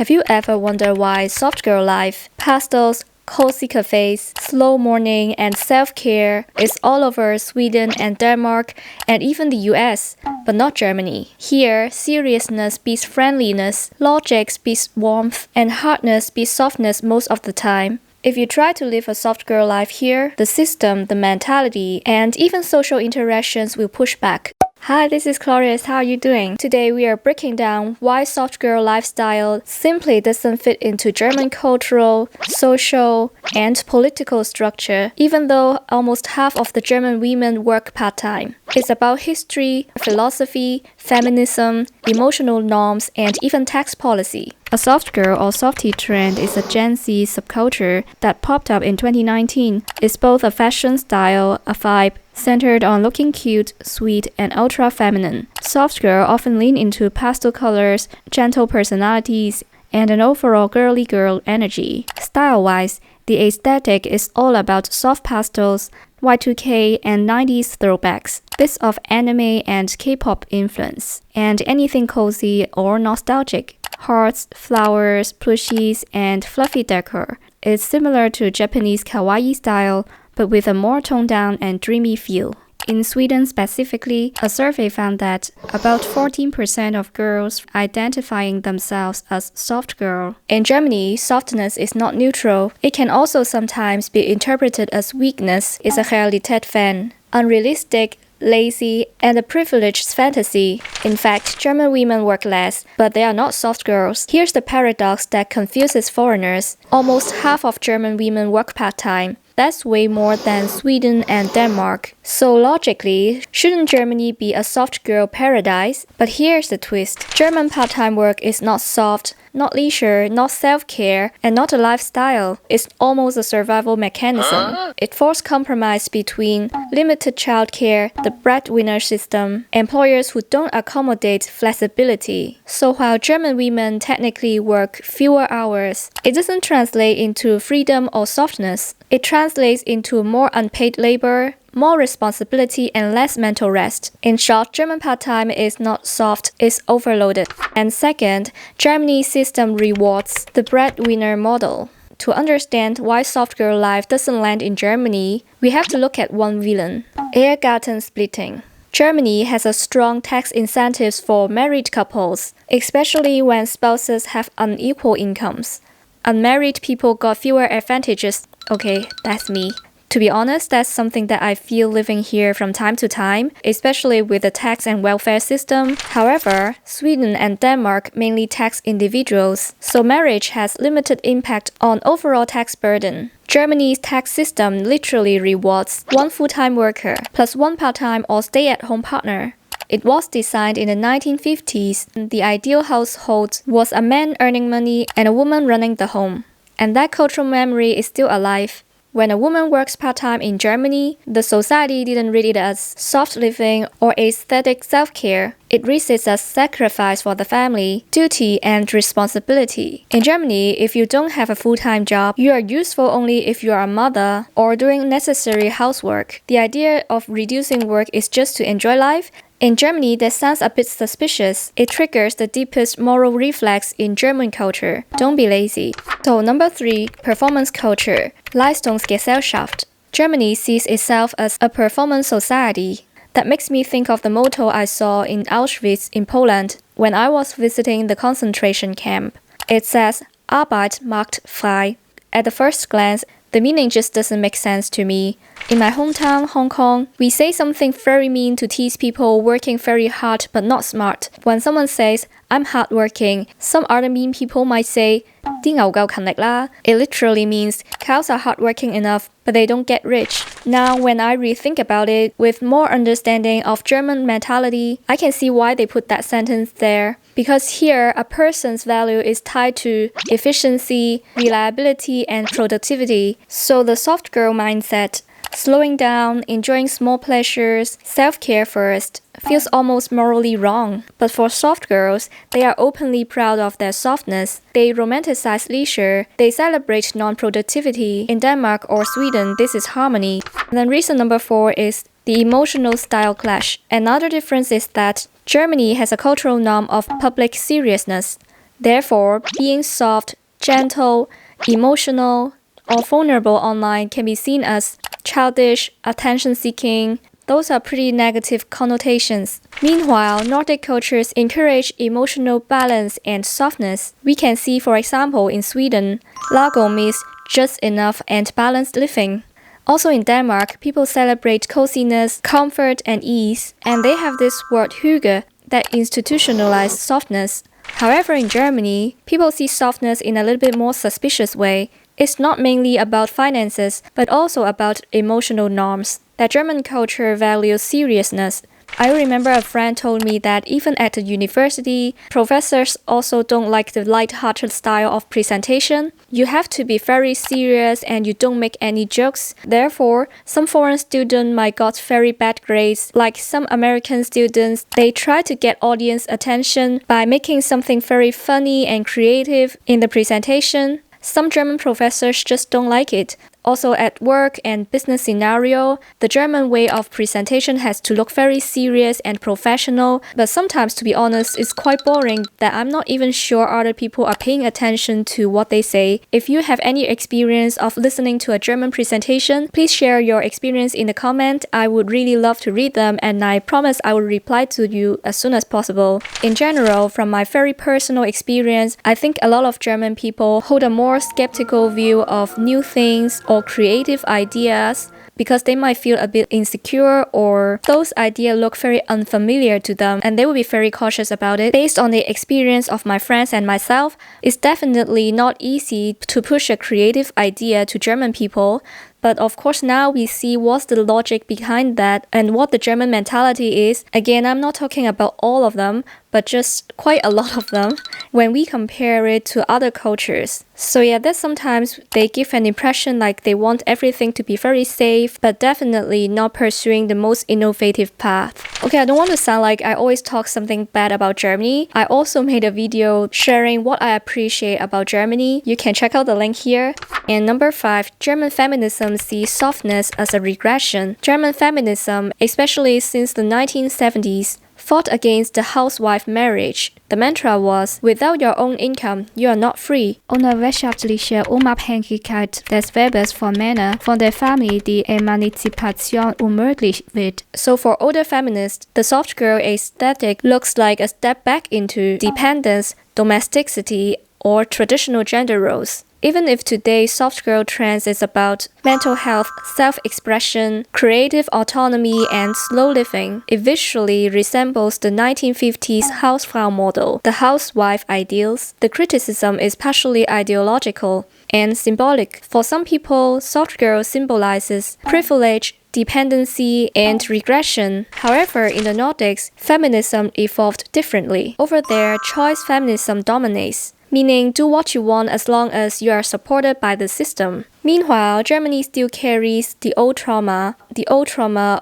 Have you ever wondered why soft girl life, pastels, cozy cafes, slow morning, and self-care is all over Sweden and Denmark and even the US, but not Germany? Here, seriousness beats friendliness, logic beats warmth, and hardness beats softness most of the time. If you try to live a soft girl life here, the system, the mentality, and even social interactions will push back. Hi, this is Cloris. How are you doing? Today we are breaking down why soft girl lifestyle simply doesn't fit into German cultural, social, and political structure, even though almost half of the German women work part-time. It's about history, philosophy, feminism, emotional norms, and even tax policy. A soft girl or softie trend is a Gen Z subculture that popped up in 2019. It's both a fashion style, a vibe, centered on looking cute, sweet, and ultra-feminine. Soft girl often lean into pastel colors, gentle personalities, and an overall girly girl energy. Style-wise, the aesthetic is all about soft pastels, Y2K, and 90s throwbacks, bits of anime and K-pop influence, and anything cozy or nostalgic. Hearts, flowers, plushies, and fluffy decor. It's similar to Japanese kawaii style, but with a more toned-down and dreamy feel. In Sweden specifically, a survey found that about 14% of girls identifying themselves as soft girl. In Germany, softness is not neutral. It can also sometimes be interpreted as weakness, is a Realitätsfan, unrealistic, lazy, and a privileged fantasy. In fact, German women work less, but they are not soft girls. Here's the paradox that confuses foreigners. Almost half of German women work part-time. That's way more than Sweden and Denmark. So logically, shouldn't Germany be a soft girl paradise? But here's the twist. German part-time work is not soft, not leisure, not self-care, and not a lifestyle. It's almost a survival mechanism. It forced compromise between limited childcare, the breadwinner system, employers who don't accommodate flexibility. So while German women technically work fewer hours, it doesn't translate into freedom or softness. It translates into more unpaid labor, more responsibility, and less mental rest. In short, German part-time is not soft, it's overloaded. And second, Germany's system rewards the breadwinner model. To understand why soft girl life doesn't land in Germany, we have to look at one villain: Ehegatten splitting. Germany has a strong tax incentives for married couples, especially when spouses have unequal incomes. Unmarried people got fewer advantages. Okay, that's me. To be honest, that's something that I feel living here from time to time, especially with the tax and welfare system. However, Sweden and Denmark mainly tax individuals, so marriage has limited impact on overall tax burden. Germany's tax system literally rewards one full-time worker plus one part-time or stay-at-home partner. It was designed in the 1950s. The ideal household was a man earning money and a woman running the home. And that cultural memory is still alive. When a woman works part-time in Germany, the society didn't read it as soft living or aesthetic self-care. It reads it as sacrifice for the family, duty, and responsibility. In Germany, if you don't have a full-time job, you are useful only if you are a mother or doing necessary housework. The idea of reducing work is just to enjoy life. In Germany, that sounds a bit suspicious. It triggers the deepest moral reflex in German culture. Don't be lazy. So number 3, performance culture. Leistungsgesellschaft. Germany sees itself as a performance society. That makes me think of the motto I saw in Auschwitz in Poland when I was visiting the concentration camp. It says, Arbeit macht frei. At the first glance, the meaning just doesn't make sense to me. In my hometown, Hong Kong, we say something very mean to tease people working very hard but not smart. When someone says, I'm hardworking, some other mean people might say, 啲牛夠勤力啦. It literally means cows are hardworking enough, but they don't get rich. Now, when I rethink about it, with more understanding of German mentality, I can see why they put that sentence there. Because here, a person's value is tied to efficiency, reliability, and productivity. So the soft girl mindset, slowing down, enjoying small pleasures, self-care first, feels almost morally wrong. But for soft girls, they are openly proud of their softness. They romanticize leisure. They celebrate non-productivity. In Denmark or Sweden, this is harmony. And then reason number 4 is the emotional style clash. Another difference is that Germany has a cultural norm of public seriousness. Therefore, being soft, gentle, emotional, or vulnerable online can be seen as childish, attention-seeking. Those are pretty negative connotations. Meanwhile, Nordic cultures encourage emotional balance and softness. We can see, for example, in Sweden, lagom means just enough and balanced living. Also in Denmark, people celebrate coziness, comfort, and ease, and they have this word hygge that institutionalized softness. However, in Germany, people see softness in a little bit more suspicious way. It's not mainly about finances, but also about emotional norms. That German culture values seriousness. I remember a friend told me that even at the university, professors also don't like the light-hearted style of presentation. You have to be very serious and you don't make any jokes. Therefore, some foreign students might got very bad grades. Like some American students, they try to get audience attention by making something very funny and creative in the presentation. Some German professors just don't like it. Also at work and business scenario, the German way of presentation has to look very serious and professional, but sometimes, to be honest, it's quite boring that I'm not even sure other people are paying attention to what they say. If you have any experience of listening to a German presentation, please share your experience in the comment. I would really love to read them, and I promise I will reply to you as soon as possible. In general, from my very personal experience, I think a lot of German people hold a more skeptical view of new things or creative ideas because they might feel a bit insecure or those ideas look very unfamiliar to them and they will be very cautious about it. Based on the experience of my friends and myself, it's definitely not easy to push a creative idea to German people. But of course now we see what's the logic behind that and what the German mentality is. Again, I'm not talking about all of them, but just quite a lot of them when we compare it to other cultures. So yeah, that sometimes they give an impression like they want everything to be very safe, but definitely not pursuing the most innovative path. Okay, I don't want to sound like I always talk something bad about Germany. I also made a video sharing what I appreciate about Germany. You can check out the link here. And number 5, German feminism sees softness as a regression. German feminism, especially since the 1970s, fought against the housewife marriage. The mantra was, without your own income, you are not free. Ohne wirtschaftliche Unabhängigkeit des Weibes von Männern von der Familie die Emanzipation unmöglich wird. So for older feminists, the soft girl aesthetic looks like a step back into dependence, domesticity, or traditional gender roles. Even if today's soft girl trends is about mental health, self-expression, creative autonomy, and slow living, it visually resembles the 1950s Hausfrau model, the housewife ideals. The criticism is partially ideological and symbolic. For some people, soft girl symbolizes privilege, dependency, and regression. However, in the Nordics, feminism evolved differently. Over there, choice feminism dominates, meaning do what you want as long as you are supported by the system. Meanwhile, Germany still carries the old trauma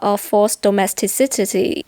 of forced domesticity.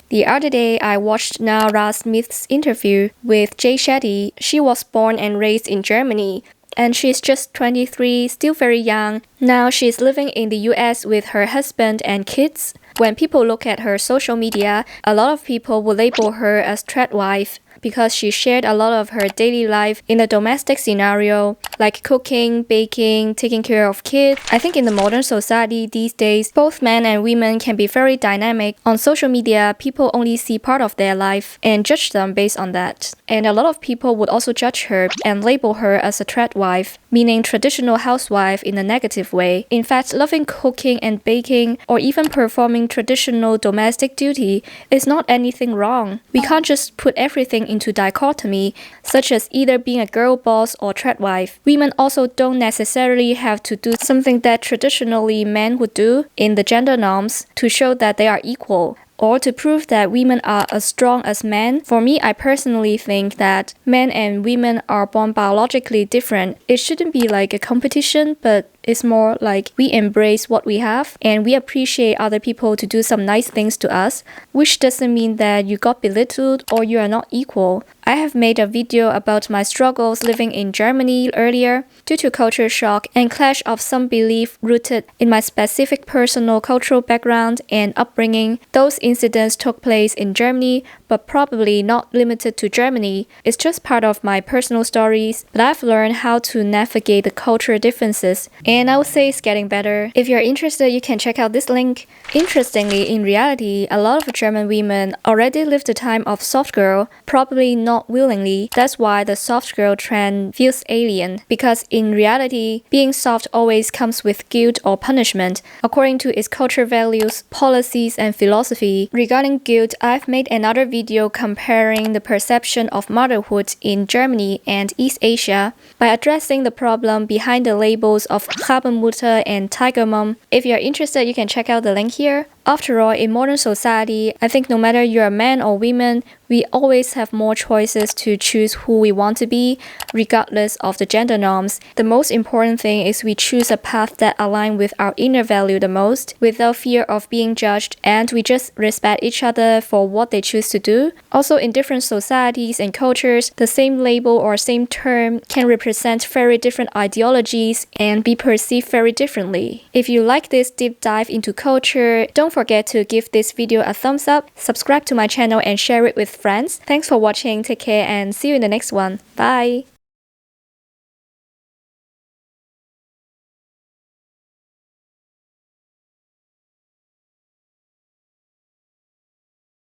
The other day, I watched Nara Smith's interview with Jay Shetty. She was born and raised in Germany, and she's just 23, still very young. Now she's living in the US with her husband and kids. When people look at her social media, a lot of people will label her as thread wife because she shared a lot of her daily life in a domestic scenario, like cooking, baking, taking care of kids. I think in the modern society these days, both men and women can be very dynamic. On social media, people only see part of their life and judge them based on that. And a lot of people would also judge her and label her as a thread wife, meaning traditional housewife in a negative way. In fact, loving cooking and baking or even performing traditional domestic duty is not anything wrong. We can't just put everything into dichotomy, such as either being a girl boss or thread wife. Women also don't necessarily have to do something that traditionally men would do in the gender norms to show that they are equal, or to prove that women are as strong as men. For me, I personally think that men and women are born biologically different. It shouldn't be like a competition, but it's more like we embrace what we have and we appreciate other people to do some nice things to us, which doesn't mean that you got belittled or you are not equal. I have made a video about my struggles living in Germany earlier due to culture shock and clash of some belief rooted in my specific personal cultural background and upbringing. Those incidents took place in Germany, but probably not limited to Germany. It's just part of my personal stories, but I've learned how to navigate the cultural differences, and I would say it's getting better. If you're interested, you can check out this link. Interestingly, in reality, a lot of German women already live the time of soft girl, probably not willingly. That's why the soft girl trend feels alien, because in reality, being soft always comes with guilt or punishment, according to its cultural values, policies, and philosophy. Regarding guilt, I've made another video comparing the perception of motherhood in Germany and East Asia by addressing the problem behind the labels of Rabenmutter and Tiger Mom. If you're interested, you can check out the link here. After all, in modern society, I think no matter you're a man or woman, we always have more choices to choose who we want to be, regardless of the gender norms. The most important thing is we choose a path that aligns with our inner value the most, without fear of being judged, and we just respect each other for what they choose to do. Also, in different societies and cultures, the same label or same term can represent very different ideologies and be perceived very differently. If you like this deep dive into culture, don't forget to give this video a thumbs up, subscribe to my channel, and share it with friends. Thanks for watching, take care, and see you in the next one. Bye!